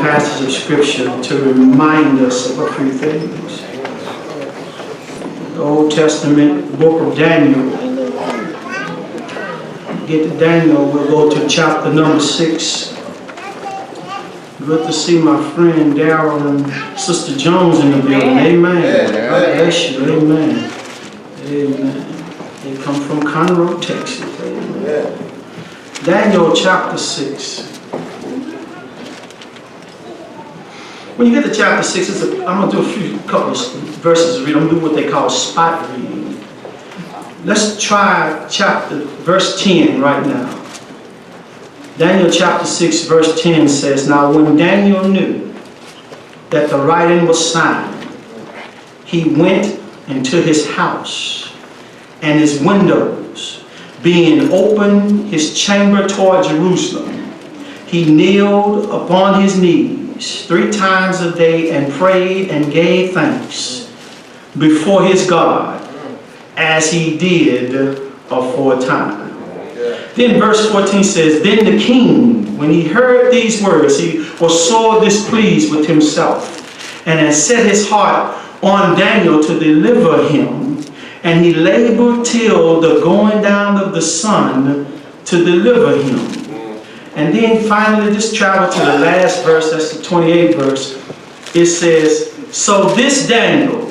passage of Scripture to remind us of a few things. The Old Testament book of Daniel. Get to Daniel, we'll go to chapter number 6. Good to see my friend Darrell and Sister Jones in the building. Amen. God bless you. Amen. Amen. They come from Conroe, Texas. Amen. Daniel chapter 6. When you get to chapter 6, I'm going to do a couple of verses. I'm going to do what they call spot reading. Let's try verse 10 right now. Daniel chapter 6 verse 10 says, "Now when Daniel knew that the writing was signed, he went into his house, and his windows being open, his chamber toward Jerusalem, he kneeled upon his knees 3 times a day and prayed and gave thanks before his God, as he did aforetime." Then verse 14 says, "Then the king, when he heard these words, he was sore displeased with himself, and had set his heart on Daniel to deliver him, and he labored till the going down of the sun to deliver him." And then finally, just travel to the last verse, that's the 28th verse. It says, "So this Daniel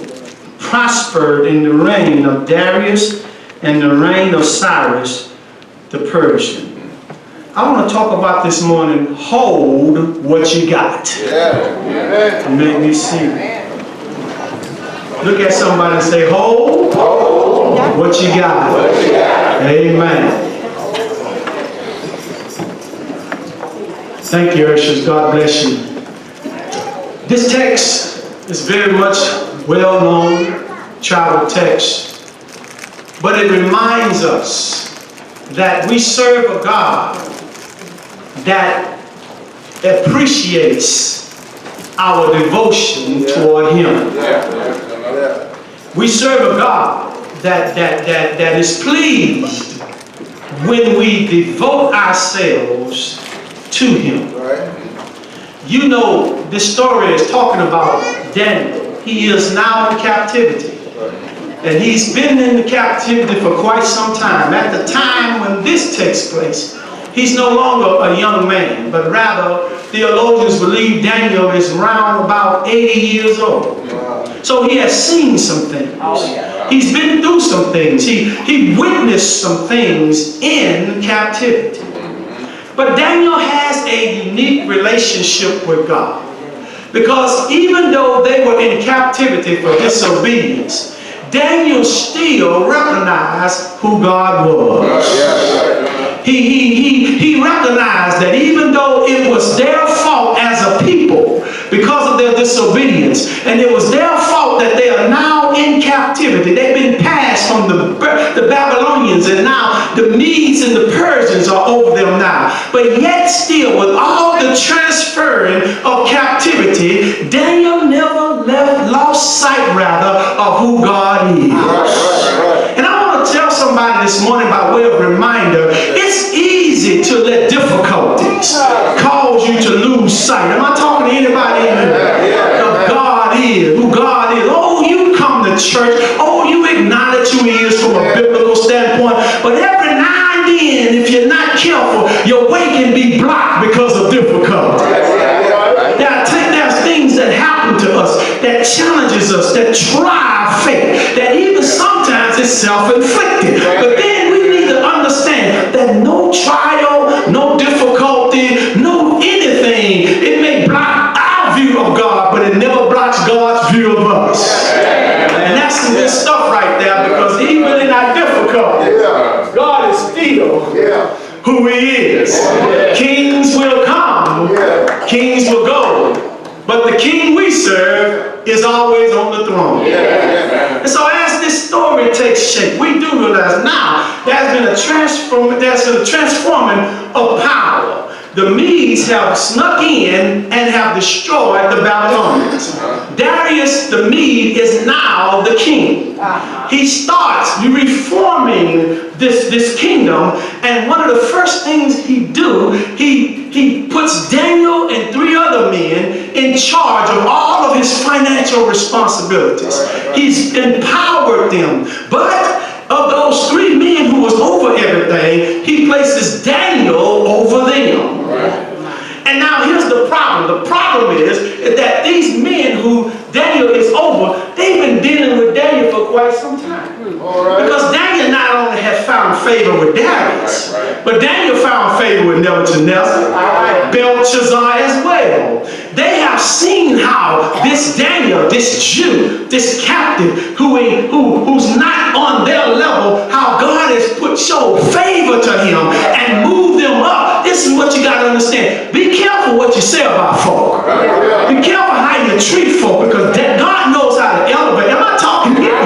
prospered in the reign of Darius and the reign of Cyrus the Persian." I want to talk about this morning, hold what you got. Make me see. Look at somebody and say, hold what you got. Amen. Thank you, Urshas. God bless you. This text is very much well-known, travel text, but it reminds us that we serve a God that appreciates our devotion toward Him. We serve a God that is pleased when we devote ourselves to Him. You know, this story is talking about Daniel. He is now in captivity. And he's been in the captivity for quite some time. At the time when this takes place, he's no longer a young man, but rather theologians believe Daniel is around about 80 years old. So he has seen some things. He's been through some things. He witnessed some things in captivity. But Daniel has a unique relationship with God, because even though they were in captivity for disobedience, Daniel still recognized who God was. He recognized that even though it was their fault as a people because of their disobedience, and it was their fault that they are now in captivity. They've been passed from the Babylonians, and now the Medes and the Persians are over them now. But yet still, with all the transferring of captivity, Daniel never lost sight of who God is. And I want to tell somebody this morning by way of reminder, it's easy to let difficulties cause you to lose sight. Am I talking to anybody in here? Of God is, who God is. Oh, you come to church. Oh, you acknowledge who He is from a biblical standpoint. But every now and then, if you're not careful, your way can be blocked because of difficulty. There's things that happen to us that challenges us, that try our faith, that even sometimes is self-inflicted. But then we need to understand that no trial, no difficulty, no anything, it may block our view of God, but it never blocks God's view of us. And that's some good stuff right there, because even in our difficulty, God is still who He is. Kings will come, kings will go, but the King we serve is always on the throne. And so as this story takes shape, we do realize now there's been a transforming of power. the Medes have snuck in and have destroyed the Babylonians. Darius the Mede is now the king. He starts reforming this kingdom, and one of the first things he puts Daniel and 3 other men in charge of all of his financial responsibilities. He's empowered them. But of those 3 men who was over everything, he places Daniel over them. And now here's the problem. The problem is that these men who Daniel is over, they've been dealing with Daniel for quite some time. Because Daniel not only has found favor with Darius, but Daniel found favor with Nebuchadnezzar, Belshazzar as well. They have seen how this Daniel, this Jew, this captive who's not on their level, how God has showed favor to him and moved them up. This is what you got to understand. Be careful what you say about folk. Be careful how you treat folk, because God knows how to elevate. Am I talking here?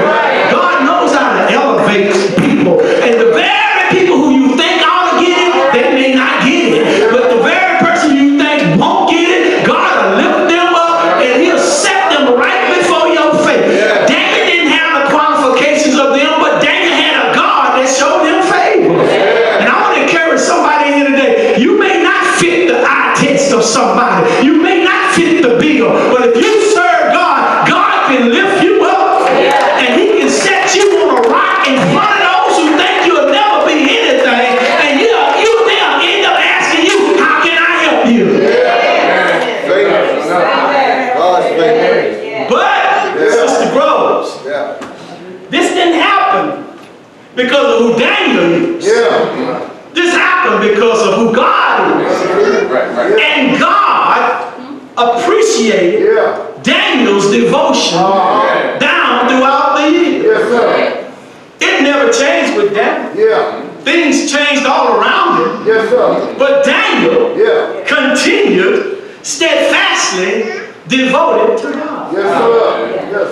God knows how to elevate people. And the very people who you think ought to get it, they may not get it. But the very person you think won't get it, God will lift them up and he'll set them right before your face. David didn't have the qualifications of them, but Daniel had a God that showed him favor. And I want to encourage somebody here today. You may not fit the eye test of somebody. You may not fit the bill. But if you serve God, God can lift you up. And he can set you on a rock in front of those who think you'll never be anything. And they'll end up asking you, how can I help you? But, Sister Groves, this didn't happen because of who Daniel is. This happened because of who God is. And God appreciated Daniel's devotion down throughout the years. It never changed with Daniel. Things changed all around him. But Daniel continued steadfastly devoted to God.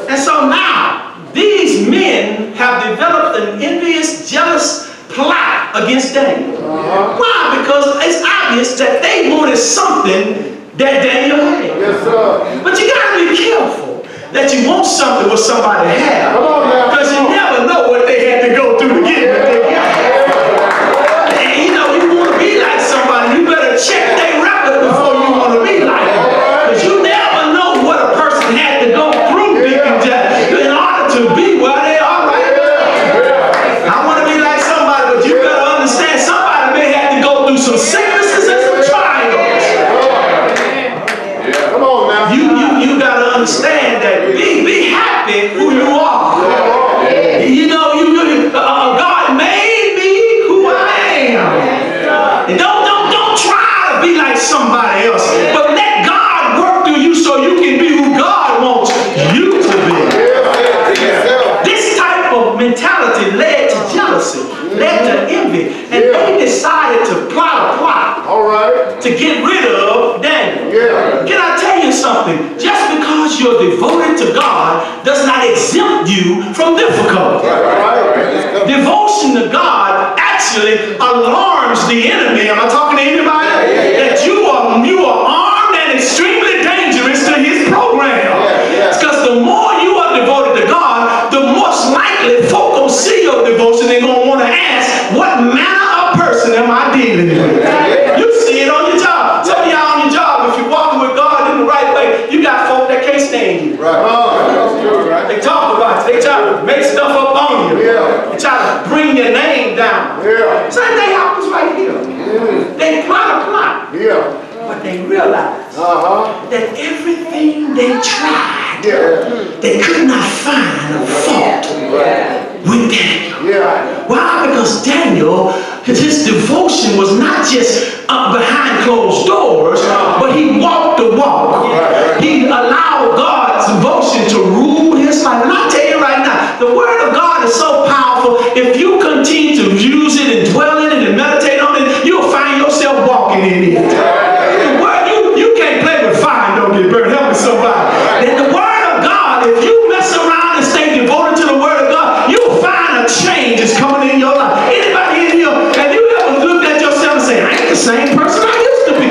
And so now, these men have developed an envious, jealous plot against Daniel. Why? Because it's obvious that they wanted something that Daniel had. But you got to be careful that you want something what somebody has. Because you never know what they had to go through to get what they got. And you want to be like somebody, you better check their record before you want to be like them. Because you never know what a person had to go through in order to be where they are right now. I want to be like somebody, but you better understand somebody may have to go through some sicknesses and some trials. Come on now. You got to understand that. Be happy who you are. God made me who I am. And don't try to be like somebody else, but let God work through you so you can be who God wants you to be. This type of mentality led to jealousy, led to envy, and they decided to plot a plot to get rid of Daniel. Can I tell you something? Just because you're devoted to God does not exempt you from difficulty. Devotion to God actually alarms the enemy. Am I talking to anybody? That you are armed and extremely dangerous to his program. Because the more you are devoted to God, the most likely folk will see your devotion. They're going to want to ask, what manner of person am I dealing with? You see it on your job. Some of y'all on your job, if you're walking with God in the right way, you got folk that can't stand you. They talk about you. They try to make stuff up on you. They try to bring your name down. Same thing happens right here. They plot a plot. But they realized that everything they tried, they could not find a fault with Daniel. Why? Because Daniel, his devotion was not just behind closed doors, but he walked the walk. He allowed God's devotion to rule his life. And I'll tell you right now, the word of God is so powerful. If you continue to use it and dwell in it and meditate on it, you'll find yourself walking in it. The word, you can't play with fire and don't get burned. Help me somebody. And the word of God, if you mess around and stay devoted to the word of God, you'll find a change is coming in your life. Anybody in here, have you ever looked at yourself and say, I ain't the same person I used to be?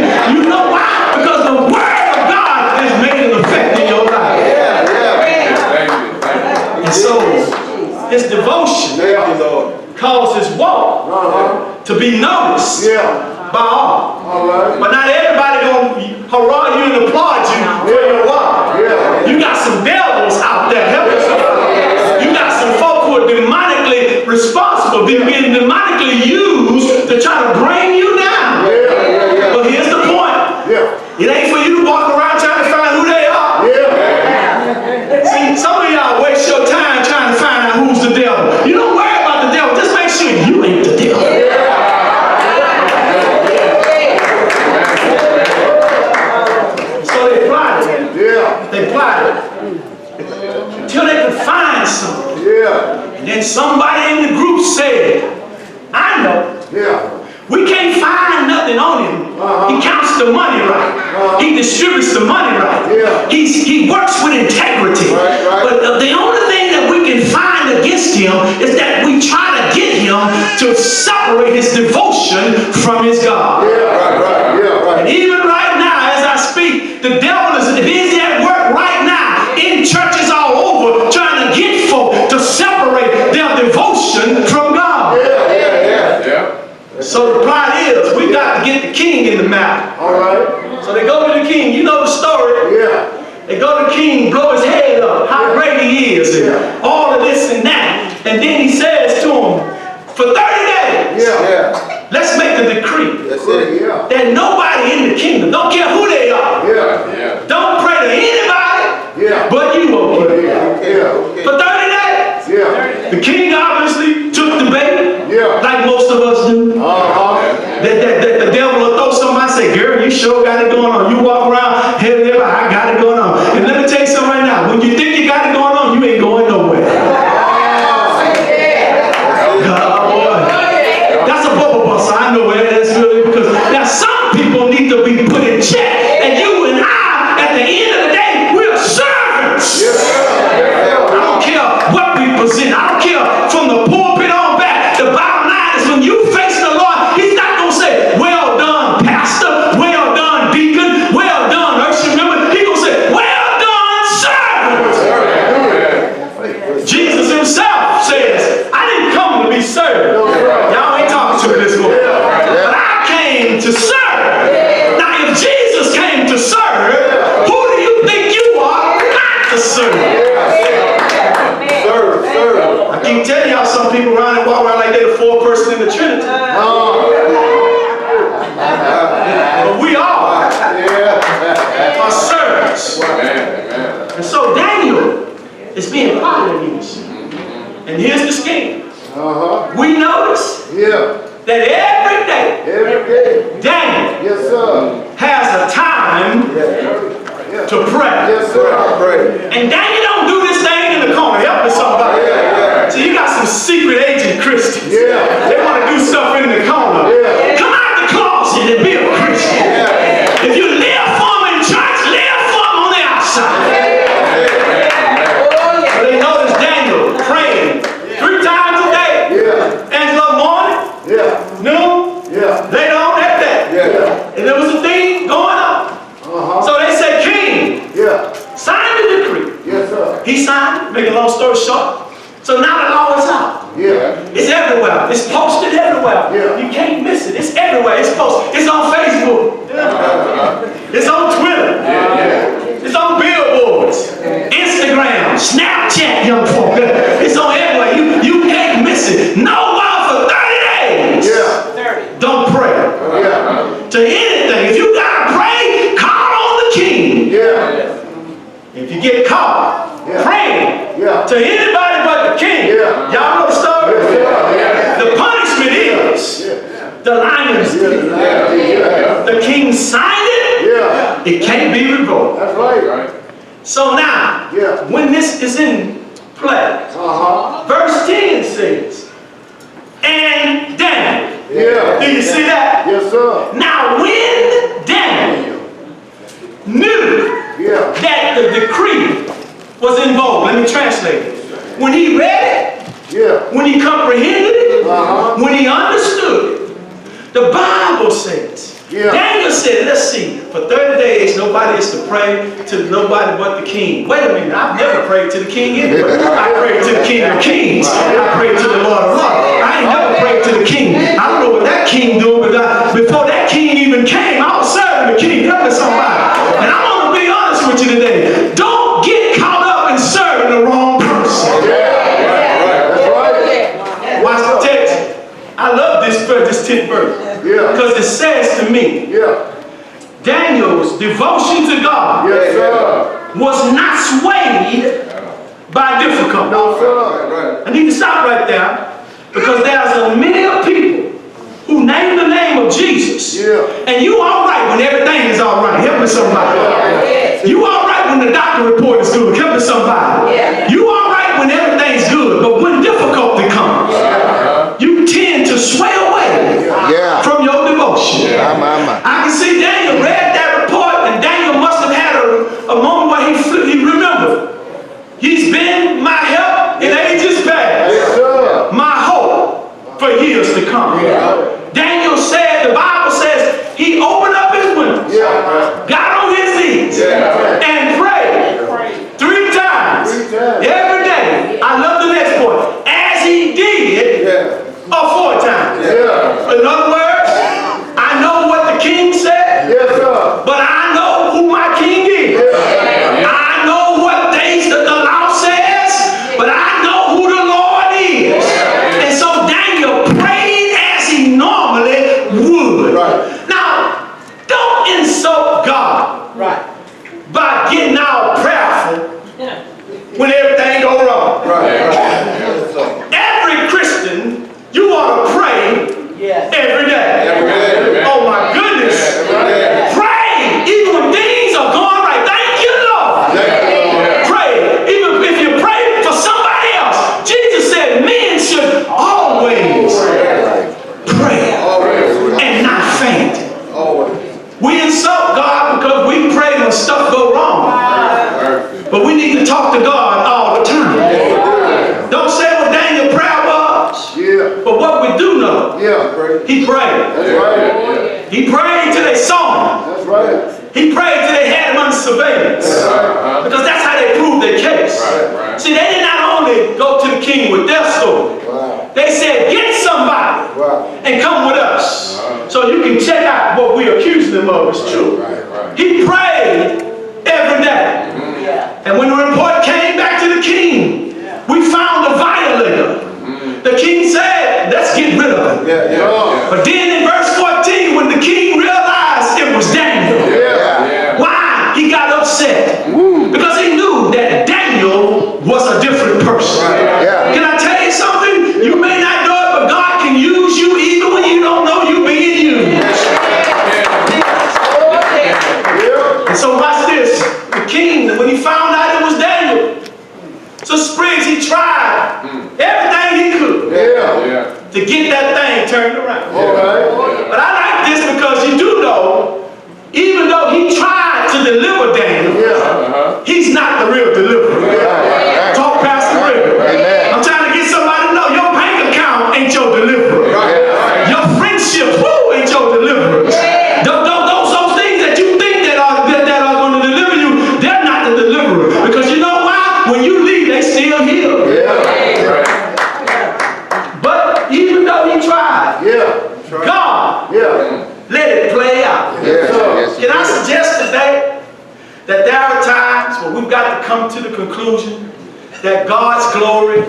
to be noticed by all. But not everybody gonna hurrah you and applaud you for your wife. You got some devils out there helping you. You got some folk who are demonically responsible, being demonically used to try to bring you down. But here's the point. It ain't for you to walk around trying to find who they are. See, some of y'all waste your time trying to find out who's the devil. You don't worry about the devil. Just make sure you ain't the devil. So they plotted. They plotted until they could find something. And then somebody in the group said, I know. We can't find nothing on him. He counts the money right. He distributes the money right. He works with integrity. But the only thing that we can find against him is that we try to get him to separate his devotion from his God. And even right now, as I speak, the devil is busy at work right now in churches all over trying to get folk to separate their devotion from God. So the plot is, we got to get the king in the map. So they go to the king. You know the story. They go to the king, blow his head up, how great he is, and all of this and that. And then he says to him, for 30 days, let's make a decree that nobody in the kingdom, don't care who they are, don't pray to anybody but you, okay? For 30 days. The king obviously took the bait, like most of us do. The devil will throw something and say, girl, you sure got it going on. You walk around, hey, I got it going on. And let me tell you something right now. When you think you got it going on, you ain't going nowhere. That's a bubble buster. I know where that's really, because now some people need to be put in check. And you and I, at the end of the day, we're servants. I don't care what we present. I don't care from the pulpit on back. The bottom line is when you face the Lord, he's not going to say, well done, pastor, well done, deacon, well done, usher member. He's going to say, well done, servant. Jesus himself says, I didn't come to be served. Y'all ain't talking to me this morning. But I came to serve. Now if Jesus came to serve, who do you think you are not to serve? I keep telling y'all, some people around and walk around like they're the fourth person in the Trinity. But we are servants. And so Daniel is being plotted against. And here's the scheme. We notice that every day Daniel has a time to pray. And Daniel don't do this thing in the corner. Help me somebody. So you got some secret agent Christians. They want to do stuff in the corner. Come out the closet and be a Christian. If you live for them in church, live for them on the outside. So they notice Daniel praying 3 times a day. Angelo morning, noon, later on that day. And there was a thing going on. So they said, King, sign the decree. He signed it, make a long story short. So now the law is out. It's everywhere. It's posted everywhere. You can't miss it. It's everywhere. It's posted. It's on Facebook. It's on Twitter. It's on billboards. Instagram. Snapchat, young folk. It's on everywhere. You can't miss it. No law for 30 days. Don't pray. To anything. If you gotta pray, call on the king. If you get caught praying to anybody but the king, y'all know the story? The punishment is the lion's den. The king signed it, it can't be revoked. That's right. So now, when this is in play, verse 10 says, and Daniel. Do you see that? Yes, sir. Now when Daniel knew that the decree was in vogue, let me translate it. When he read it, when he comprehended it, when he understood it, the Bible says Yeah. Daniel said, let's see, for 30 days nobody is to pray to nobody but the king. Wait a minute, I've never prayed to the king anyway. I prayed to the King of Kings. I prayed to the Lord of Lords. I ain't never prayed to the king. I don't know what that king doing, but before that king even came, I was serving the king. Help me somebody. And I want to be honest with you today. Don't get caught up in serving the wrong person. Watch the text. I love this 10th verse. Because it says to me, Daniel's devotion to God was not swayed by difficulty. I need to stop right there, because there's a many of people who name the name of Jesus, and you all right when everything is all right. Help me somebody. You all right when the doctor report is good. Help me somebody. You all right when everything's good, but when difficulty comes, you tend to sway away from your devotion. I can see Daniel read that report, and Daniel must have had a moment where he remembered. He's been my help in ages past, my hope for years to come. Daniel said, the Bible says, he opened up his windows, got on his knees, and prayed 3 times every day. I love the next point. As he did 4 times. In other words, I know what the king said, but I know who my king is. I know what the law says, but I know who the Lord is. And so Daniel prayed as he normally would. Now, don't insult God by getting all prayerful when everything goes wrong. Every Christian, you ought to pray every day. Oh my goodness. Pray even when things are going right. Thank you, Lord. Pray. Even if you pray for somebody else. Jesus said men should always pray and not faint. We insult God because we pray when stuff go wrong. But we need to talk to God all the time. Don't say what Daniel's prayer was. But what we do know, he prayed. He prayed till they saw him. He prayed till they had him under surveillance. Because that's how they proved their case. See, they did not only go to the king with their story. They said, get somebody and come with us. So you can check out what we accuse them of is true. He prayed every day. And when the report came back to the king, we found a violator. The king said, let's get rid of him. But then in verse 14, when the king realized it was Daniel, why? He got upset. Because he knew that Daniel was a different person. Can I tell you something? You may not know it, but God can use you even when you don't know you're being used. And so watch this. The king, when he found out it was Daniel, so Spriggs, he tried everything he could to get that thing turned around. But I like this because you do know, even though he tried to deliver Daniel, he's not the real deliverer. Talk Pastor Brigham. I'm trying to get somebody to know your bank account ain't your deliverer. Your friendships, ain't your deliverer. Those things that you think that are going to deliver you, they're not the deliverer. Because you know why? When you leave, they still here. But even though he tried, God let it play out. Can I suggest today that there are times when we've got to come to the conclusion that God's glory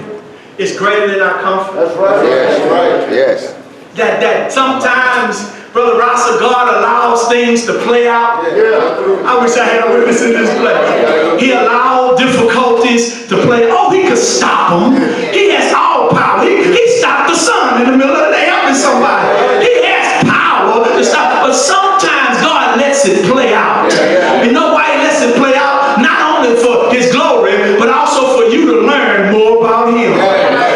is greater than our comfort? That's right. That sometimes, Brother Rasa, God allows things to play out. I wish I had a witness in this place. He allowed difficulties to play. Oh, he could stop them. He has all power. He stopped the sun in the middle of the day. Help me somebody. He has power to stop. But sometimes God lets it play out. You know why he lets it play out? Not only for his glory, but also for you to learn more about him.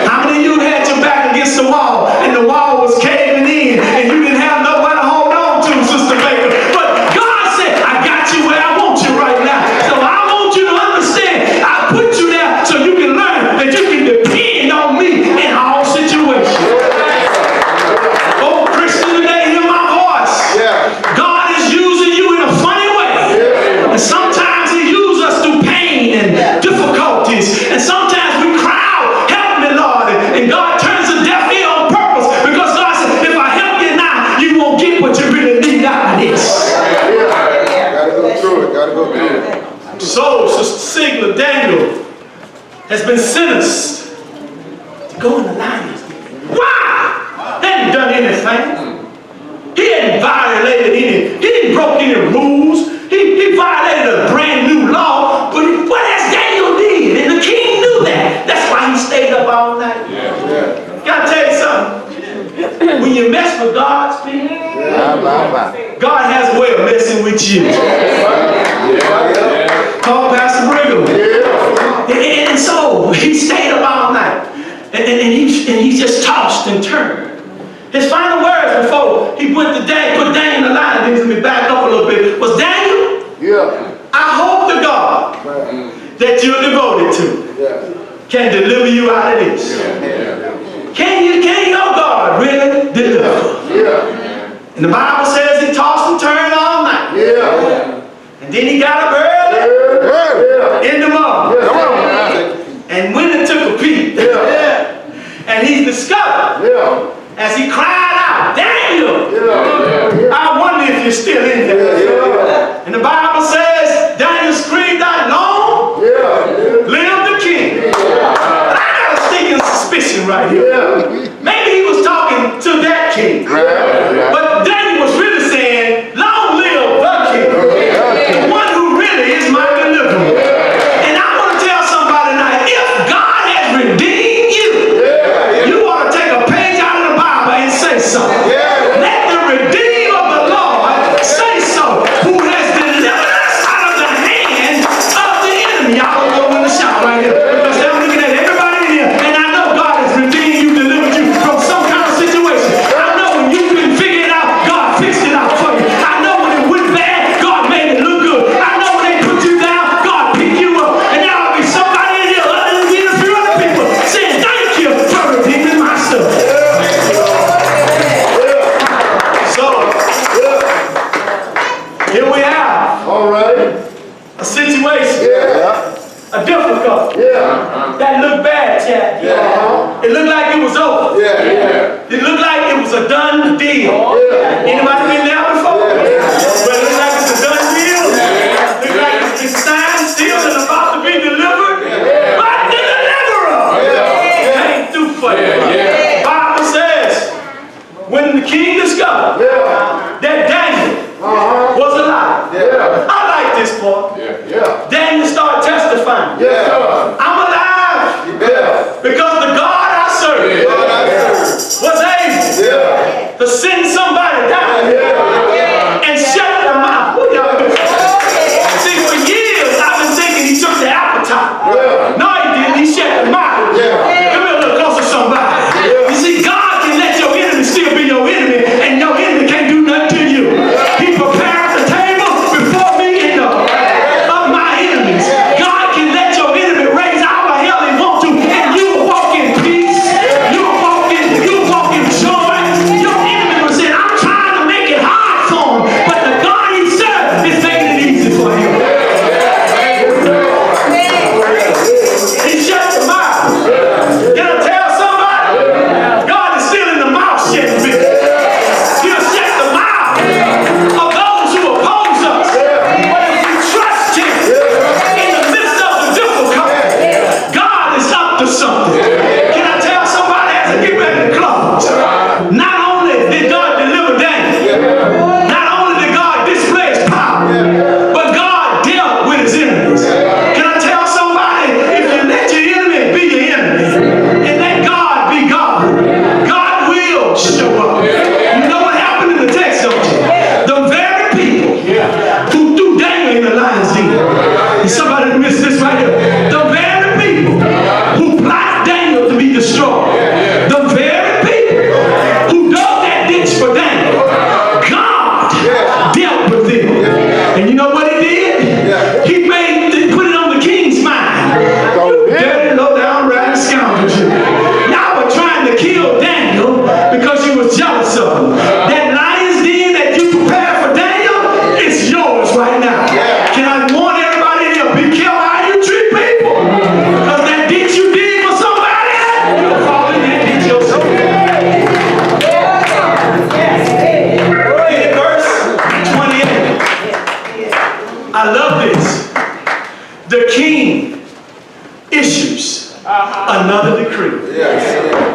How many of you had your back against the wall and the wall was caving in and you didn't have nowhere to hold on to, Sister Baker? But God said, I got you where I want you right now. So I want you to understand, I put you there so you can learn that you can depend So, Sister Sigler, Daniel has been sentenced to go in the lion's den. Why? He hadn't done anything. He hadn't violated any, he didn't broke any rules. He violated a brand new law, but what has Daniel did? And the king knew that. That's why he stayed up all night. Gotta tell you something. When you mess with God's people, God has a way of messing with you. Call Pastor Brigham. And so he stayed up all night. And he just tossed and turned. His final words before he went to Daniel, put Daniel in the line, and let me back up a little bit, was, Daniel, I hope to God that you're devoted to can deliver you out of this. Can your God really deliver? And the Bible says he tossed and turned all night. And then he got up early in the morning and went and took a peek. And he discovered, as he cried out, Daniel, I wonder if you're still in there. And the Bible says Daniel screamed out, long live the king. But I got a stinking suspicion right here. Maybe he was talking to that king. But Daniel was really saying, long live the king. The one who really is my deliverer. And I want to tell somebody tonight, if God has redeemed you, you ought to take a page out of the Bible and say so. Let the redeemer of the Lord say so, who has delivered us out of the hand of the enemy. Y'all don't know when to shout right here, because I'm looking at everybody in here, and I know God has redeemed you, delivered you from some kind of situation. I know when you couldn't figure it out, God fixed it out for you. I know when it went bad, God made it look good. I know when they put you down, God picked you up. And now there'll be somebody in here, other than me and a few other people, saying, thank you for redeeming my stuff. So, here we have a situation, a difficult, that looked bad, Chad. It looked like it was over. It looked like it was a done deal. Anybody been there before? Well, it looks like it's a done deal. It looks like it's signed, sealed, and about to be delivered. But the deliverer came through for you. The Bible says, when the king discovered that Daniel was alive. I like this part. Daniel started testifying. I'm alive because the God I serve was able to send somebody down and shut their mouth. See, for years I've been thinking he took the appetite. No, he didn't. He shut the mouth. Come here a little closer, somebody. You see, God can let your enemy still be your enemy, and your enemy can't do nothing to you. He prepared the table before me in the of my enemies. God can let your enemy raise however hell he wants to, and you will walk in peace. You will walk in joy. Your enemy was saying, I'm trying to make it hard. the king issues another decree.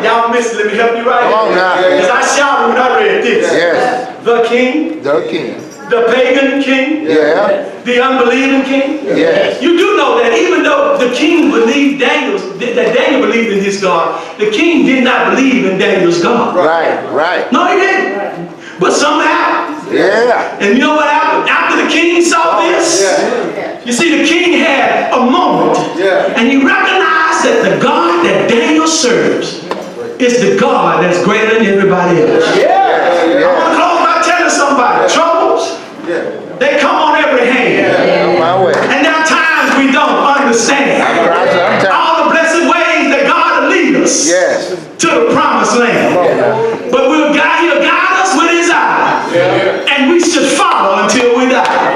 Y'all missed it. Let me help you right Come on now. because I shouted when I read this. Yes. The king, The king. the pagan king, Yeah. the unbelieving king. Yes. You do know that even though the king believed that Daniel believed in his God, the king did not believe in Daniel's God. Right. Right. No, he didn't. But somehow, Yeah. and you know what happened? After the king saw this, you see, the king had a moment, and he recognized that the God that Daniel serves is the God that's greater than everybody else. I want to close by telling somebody, troubles, they come on every hand. My way. And there are times we don't understand Right, sometimes. all the blessed ways that God will lead us Yes. to the promised land. But he'll guide us with his eye. And we should follow until we die.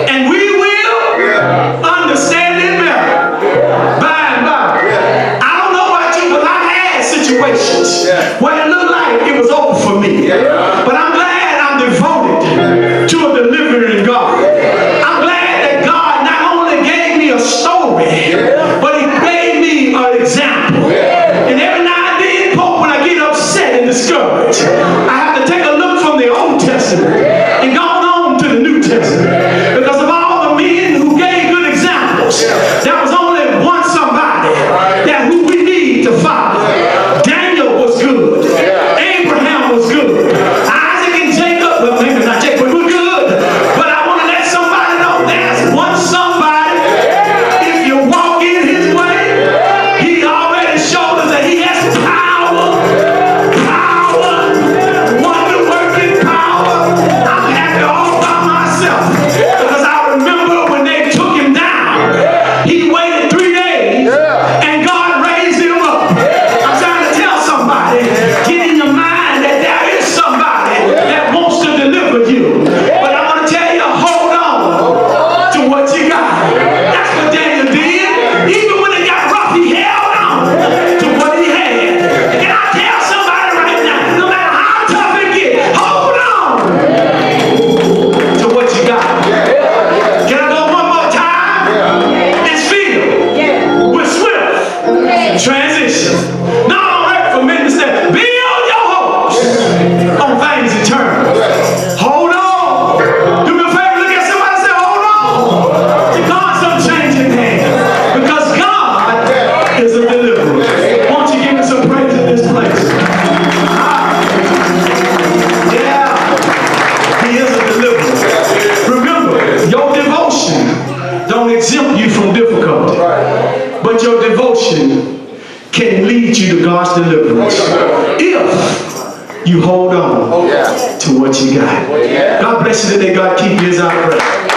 And we will understand it better by and by. I don't know about you, but I've had situations where it looked like it was over for me. But I'm glad I'm devoted to a delivering God. I'm glad that God not only gave me a story, but he gave me an example. And every now and then, Pope, when I get upset and discouraged, I have to take a look from the Old Testament and go on to the New Testament. Because of all the men who gave good examples, there was only one somebody that who we need to follow. Daniel was good. Abraham was good. Isaac and Jacob, well, maybe not Jacob, but we're good. But I want to let somebody know there's one somebody. If you walk in his way, he already showed us that he has power, wonder-working power. I'm happy all by myself because I remember when they took him down, he waited 3 days and God raised him up. I'm trying to tell somebody, get in your mind that there is somebody that wants to deliver you. But I want to tell you, hold on to what you got. That's what Daniel did. Even when it got rough, he held on to what he had. And I tell somebody right now, no matter how tough it gets, hold on to what you got. Can I go one more time? It's filled with swift transition. Not on earth for men to say, build your hopes on things eternal. Hold on. Do me a favor, look at somebody and say, hold on to God's unchanging hand. Because God is a deliverer. Won't you give me some praise in this place? Yeah, he is a deliverer. Remember, your devotion don't exempt you from difficulty. But your devotion can lead you to God's deliverance. If you hold on to what you got. God bless you today. God keep you as I pray.